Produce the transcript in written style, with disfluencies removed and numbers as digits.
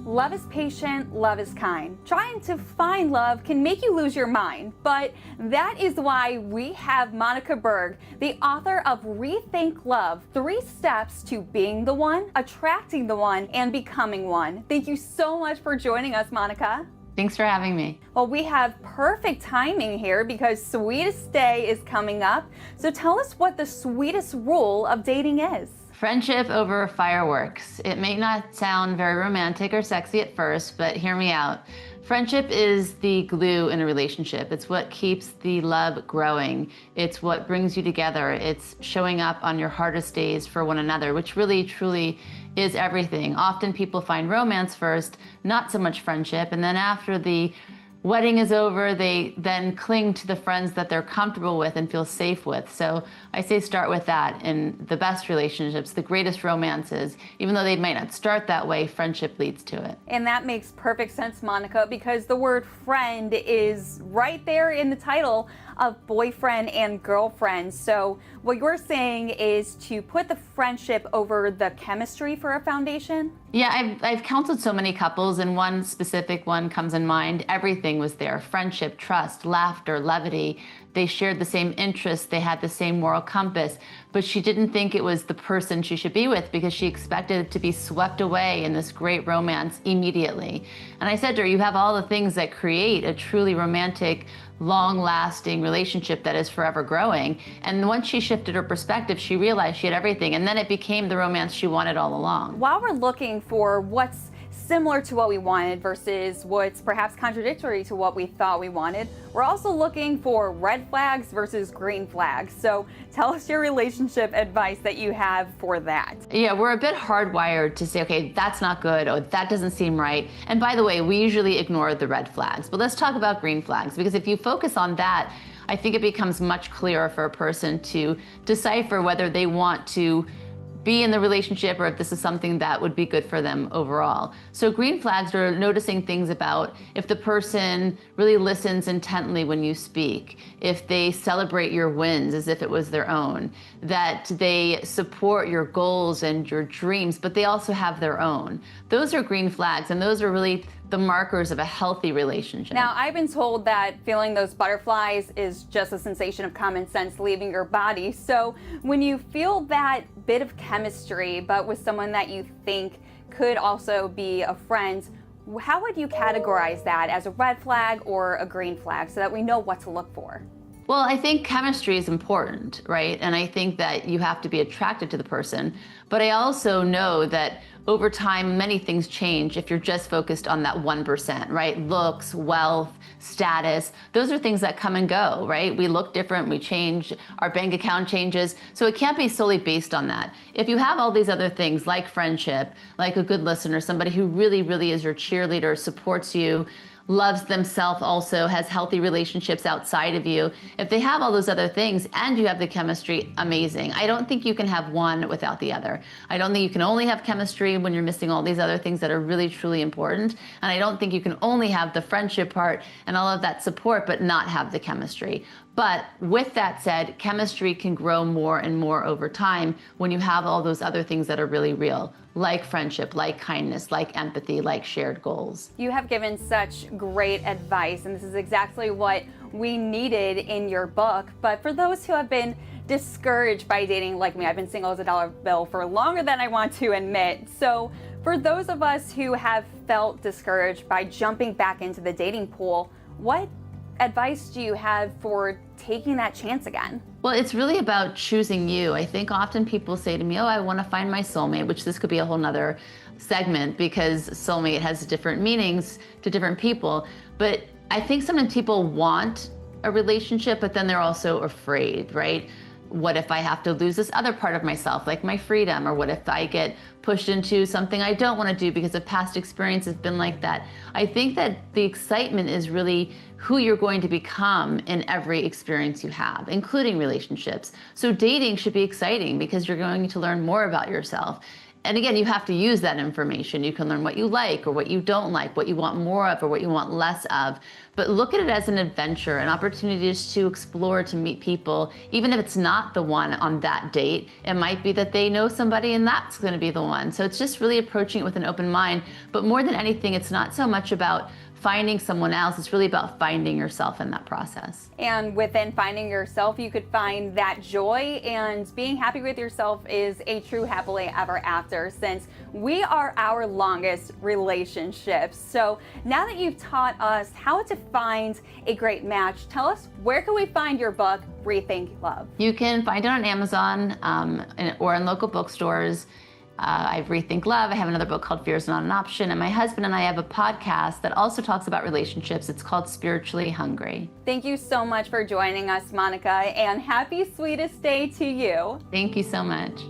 Love is patient, love is kind. Trying to find love can make you lose your mind, but that is why we have Monica Berg, the author of Rethink Love, 3 steps to being the one, attracting the one, and becoming one. Thank you so much for joining us, Monica. Thanks for having me. Well, we have perfect timing here because Sweetest Day is coming up. So tell us what the sweetest rule of dating is. Friendship over fireworks. It may not sound very romantic or sexy at first, but hear me out. Friendship is the glue in a relationship. It's what keeps the love growing. It's what brings you together. It's showing up on your hardest days for one another, which really, truly is everything. Often people find romance first, not so much friendship, and then after the wedding is over, they then cling to the friends that they're comfortable with and feel safe with. So I say start with that. In the best relationships, the greatest romances, even though they might not start that way, friendship leads to it. And that makes perfect sense, Monica, because the word friend is right there in the title of boyfriend and girlfriend. So what you're saying is to put the friendship over the chemistry for a foundation? Yeah, I've counseled so many couples, and one specific one comes in mind. Everything was there: friendship, trust, laughter, levity. They shared the same interests, they had the same moral compass, but she didn't think it was the person she should be with because she expected it to be swept away in this great romance immediately. And I said to her, you have all the things that create a truly romantic, long-lasting relationship that is forever growing. And once she shifted her perspective, she realized she had everything, and then it became the romance she wanted all along. While we're looking for what's similar to what we wanted versus what's perhaps contradictory to what we thought we wanted, we're also looking for red flags versus green flags. So tell us your relationship advice that you have for that. Yeah, we're a bit hardwired to say, okay, that's not good, or that doesn't seem right. And by the way, we usually ignore the red flags, but let's talk about green flags, because if you focus on that, I think it becomes much clearer for a person to decipher whether they want to be in the relationship or if this is something that would be good for them overall. So green flags are noticing things about if the person really listens intently when you speak, if they celebrate your wins as if it was their own, that they support your goals and your dreams, but they also have their own. Those are green flags, and those are really the markers of a healthy relationship. Now, I've been told that feeling those butterflies is just a sensation of common sense leaving your body. So when you feel that bit of chemistry, but with someone that you think could also be a friend, how would you categorize that as a red flag or a green flag so that we know what to look for? Well, I think chemistry is important, right? And I think that you have to be attracted to the person. But I also know that over time, many things change if you're just focused on that 1%, right? Looks, wealth, status, those are things that come and go, right? We look different, we change, our bank account changes. So it can't be solely based on that. If you have all these other things like friendship, like a good listener, somebody who really, really is your cheerleader, supports you, loves themselves also, has healthy relationships outside of you. If they have all those other things and you have the chemistry, amazing. I don't think you can have one without the other. I don't think you can only have chemistry when you're missing all these other things that are really, truly important. And I don't think you can only have the friendship part and all of that support, but not have the chemistry. But with that said, chemistry can grow more and more over time when you have all those other things that are really real, like friendship, like kindness, like empathy, like shared goals. You have given such great advice, and this is exactly what we needed in your book. But for those who have been discouraged by dating like me, I've been single as a dollar bill for longer than I want to admit. So for those of us who have felt discouraged by jumping back into the dating pool, what advice do you have for taking that chance again? Well, it's really about choosing you. I think often people say to me, oh, I want to find my soulmate, which this could be a whole nother segment because soulmate has different meanings to different people. But I think sometimes people want a relationship, but then they're also afraid, right? What if I have to lose this other part of myself, like my freedom? Or what if I get pushed into something I don't want to do because of past experience has been like that? I think that the excitement is really who you're going to become in every experience you have, including relationships. So dating should be exciting because you're going to learn more about yourself. And again, you have to use that information. You can learn what you like or what you don't like, what you want more of or what you want less of. But look at it as an adventure, an opportunity to explore, to meet people. Even if it's not the one on that date, it might be that they know somebody and that's going to be the one. So it's just really approaching it with an open mind. But more than anything, it's not so much about finding someone else, it's really about finding yourself in that process. And within finding yourself, you could find that joy, and being happy with yourself is a true happily ever after, since we are our longest relationships. So now that you've taught us how to find a great match, tell us, where can we find your book, Rethink Love? You can find it on Amazon or in local bookstores. I have Rethink Love. I have another book called Fear is Not an Option. And my husband and I have a podcast that also talks about relationships. It's called Spiritually Hungry. Thank you so much for joining us, Monica, and happy Sweetest Day to you. Thank you so much.